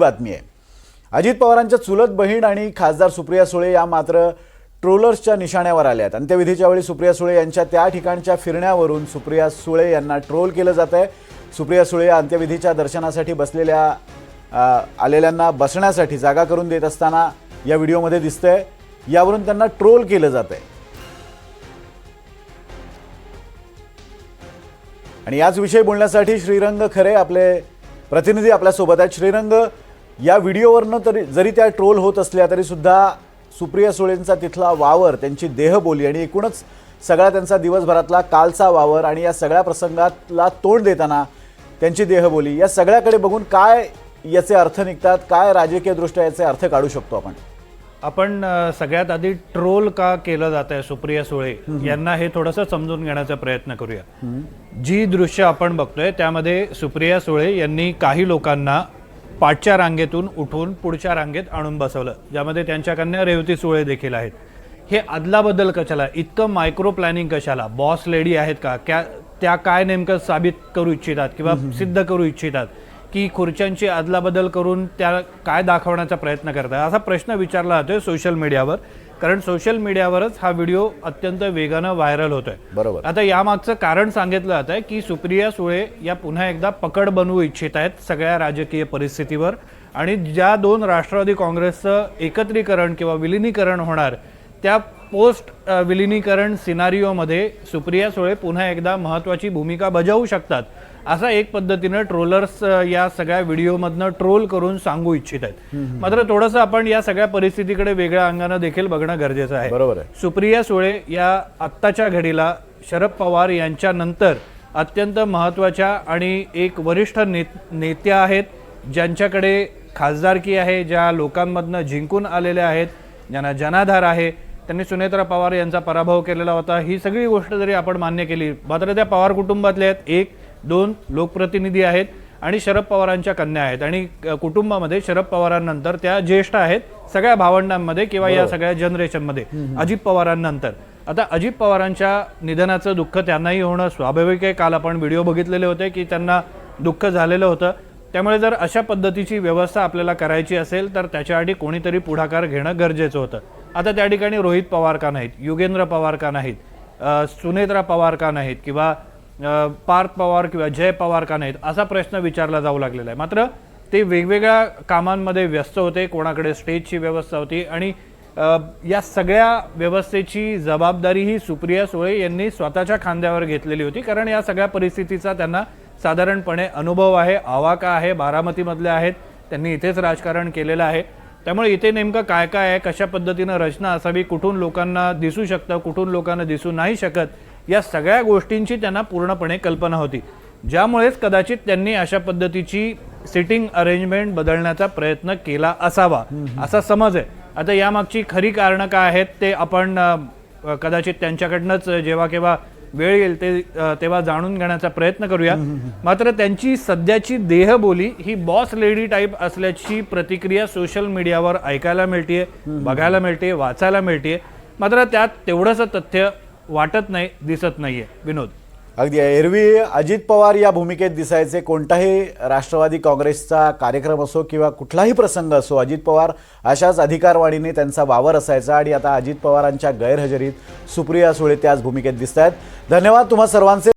बातमी आहे। अजित पवारांच्या चुलत बहीण आणि खासदार सुप्रिया सुळे या मात्र ट्रोलर्सच्या निशाण्यावर आल्या आहेत। अंत्यविधीच्या वेळी सुप्रिया सुळे यांच्या त्या ठिकाणच्या फिरण्यावरून सुप्रिया सुळे यांना ट्रोल केलं जात आहे। सुप्रिया सुळे अंत्यविधीच्या दर्शनासाठी आलेल्यांना बसण्यासाठी जागा करून देत असताना या व्हिडिओमध्ये दिसतंय, यावरून त्यांना ट्रोल केलं जात आहे। आणि याच विषयी बोलण्यासाठी श्रीरंग खरे आपले प्रतिनिधी आपल्या सोबत आहेत। श्रीरंग, या व्हिडिओवरनं तरी जरी त्या ट्रोल होत असल्या तरी सुद्धा सुप्रिया सुळेंचा तिथला वावर, त्यांची देहबोली आणि एकूणच सगळा त्यांचा दिवसभरातला कालचा वावर आणि या सगळ्या प्रसंगातला तोंड देताना त्यांची देहबोली, या सगळ्याकडे बघून काय याचे अर्थ निघतात, काय राजकीयदृष्ट्या याचे अर्थ काढू शकतो आपण सगळ्यात आधी ट्रोल का केलं जात आहे सुप्रिया सुळे यांना हे थोडंसं समजून घेण्याचा प्रयत्न करूया। जी दृश्य आपण बघतोय त्यामध्ये सुप्रिया सुळे यांनी काही लोकांना पाठच्या रांगेतून उठवून पुढच्या रांगेत आणून बसवलं, ज्यामध्ये त्यांच्या कन्या रेवती सुळे देखील आहेत। हे अदलाबदल कशाला, इतकं मायक्रो प्लॅनिंग कशाला? बॉस लेडी आहेत का? त्या काय नेमकं साबित करू इच्छितात किंवा सिद्ध करू इच्छितात की खुर्च्यांची अदलाबदल करून त्या काय दाखवण्याचा प्रयत्न करतात, असा प्रश्न विचारला जातोय सोशल मीडियावर। कारण सोशल मीडियावरच हा व्हिडिओ अत्यंत वेगानं व्हायरल होतोय। बरोबर। आता यामागचं कारण सांगितलं जात आहे की सुप्रिया सुळे या पुन्हा एकदा पकड बनवू इच्छित आहेत सगळ्या राजकीय परिस्थितीवर, आणि ज्या दोन राष्ट्रवादी काँग्रेसचं एकत्रीकरण किंवा विलिनीकरण होणार त्या पोस्ट विलिनीकरण सिनारिओमध्ये सुप्रिया सुळे पुन्हा एकदा महत्त्वाची भूमिका बजावू शकतात, असा एक पद्धतीनं ट्रोलर्स या सगळ्या व्हिडिओमधनं ट्रोल करून सांगू इच्छित आहेत। मात्र थोडंसं आपण या सगळ्या परिस्थितीकडे वेगळ्या अंगानं देखील बघणं गरजेचं आहे। बरोबर आहे। सुप्रिया सुळे या आत्ताच्या घडीला शरद पवार यांच्यानंतर अत्यंत महत्त्वाच्या आणि एक वरिष्ठ नेत्या आहेत, ज्यांच्याकडे खासदारकी आहे, ज्या लोकांमधनं जिंकून आलेल्या आहेत, ज्यांना जनाधार आहे। त्यांनी सुनेत्रा पवार यांचा पराभव केलेला होता। ही सगळी गोष्ट जरी आपण मान्य केली, मात्र त्या पवार कुटुंबातले आहेत, एक दोन लोकप्रतिनिधी आहेत आणि शरद पवारांच्या कन्या आहेत, आणि कुटुंबामध्ये शरद पवारांनंतर त्या ज्येष्ठ आहेत सगळ्या भावंडांमध्ये किंवा या सगळ्या जनरेशनमध्ये अजित पवारांनंतर। आता अजित पवारांच्या निधनाचं दुःख त्यांनाही होणं स्वाभाविक आहे। काल आपण व्हिडिओ बघितलेले होते की त्यांना दुःख झालेलं होतं। त्यामुळे जर अशा पद्धतीची व्यवस्था आपल्याला करायची असेल तर त्याच्यासाठी कोणीतरी पुढाकार घेणं गरजेचं होतं। आता त्या ठिकाणी रोहित पवार का नाहीत, युगेंद्र पवार का नाहीत, सुनेत्रा पवार का नाहीत, किंवा पार्थ पवार किंवा जय पवार का नाहीत, असा प्रश्न विचारला जाऊ लागलेला आहे। मात्र ते वेगवेगळ्या कामांमध्ये व्यस्त होते, कोणाकडे स्टेजची व्यवस्था होती, आणि या सगळ्या व्यवस्थेची जबाबदारी ही सुप्रिया सुळे यांनी स्वतःच्या खांद्यावर घेतलेली होती। कारण या सगळ्या परिस्थितीचा त्यांना साधारणपणे अनुभव आहे, आवाका आहे, बारामतीमधले आहेत, त्यांनी इथेच राजकारण केलेलं आहे। त्यामुळे इथे नेमकं काय काय आहे, कशा पद्धतीनं रचना असावी, कुठून लोकांना दिसू शकतं, कुठून लोकांना दिसू नाही शकत, या सगळ्या गोष्टींची त्यांना पूर्णपणे कल्पना होती, ज्यामुळेच कदाचित त्यांनी अशा पद्धतीची सिटिंग अरेंजमेंट बदलण्याचा प्रयत्न केला असावा, असा समज आहे। आता यामागची खरी कारणं काय आहेत ते आपण कदाचित त्यांच्याकडनंच जेव्हा केव्हा वेळ येईल तेव्हा जाणून घेण्याचा प्रयत्न करूया। मात्र त्यांची सध्याची देहबोली ही बॉस लेडी टाईप असल्याची प्रतिक्रिया सोशल मीडियावर ऐकायला मिळते, बघायला मिळते, वाचायला मिळते। मात्र त्यात तेवढंसं तथ्य वाटत नाही, दिसत नाहीये। विनोद, अगदी एरवी अजित पवार या भूमिकेत दिसायचे, कोणताही राष्ट्रवादी काँग्रेसचा कार्यक्रम असो किंवा कुठलाही प्रसंग असो, अजित पवार अशाच अधिकारवाणीने त्यांचा वावर असायचा, आणि आता अजित पवारांच्या गैरहजेरीत सुप्रिया सुळे त्याच भूमिकेत दिसत आहेत। धन्यवाद तुम्हा सर्वांचे।